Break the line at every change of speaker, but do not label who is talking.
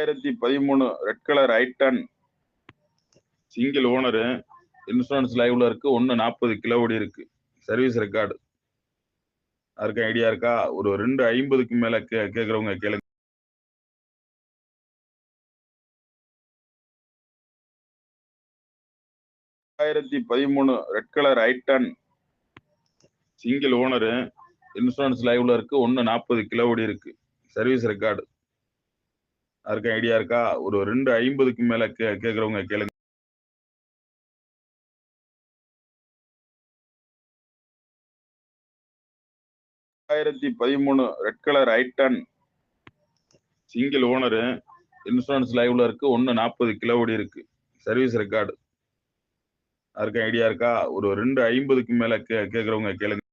2013 red colour i ten single owner. Insurance லைவ்ல இருக்கு. 140 kilo ஓடி இருக்கு. Service record. யாருக்கு ஐடியா இருக்கா? ஒரு 250க்கு மேல கேக்குறவங்க கேளுங்க. 2013 red colour i ten single owner. Insurance லைவ்ல இருக்கு. 140 கிலோ ஓடி இருக்கு. Service record. யாருக்கு ஐடியா இருக்கா? ஒரு 250க்கு மேல கேக்குறவங்க கேளுங்க. 2013 red colour i ten single owner. Insurance லைவ்ல இருக்கு. 140 கிலோ ஓடி இருக்கு. Service record. யாருக்கு ஐடியா இருக்கா? ஒரு 250க்கு மேல கேக்குறவங்க கேளுங்க.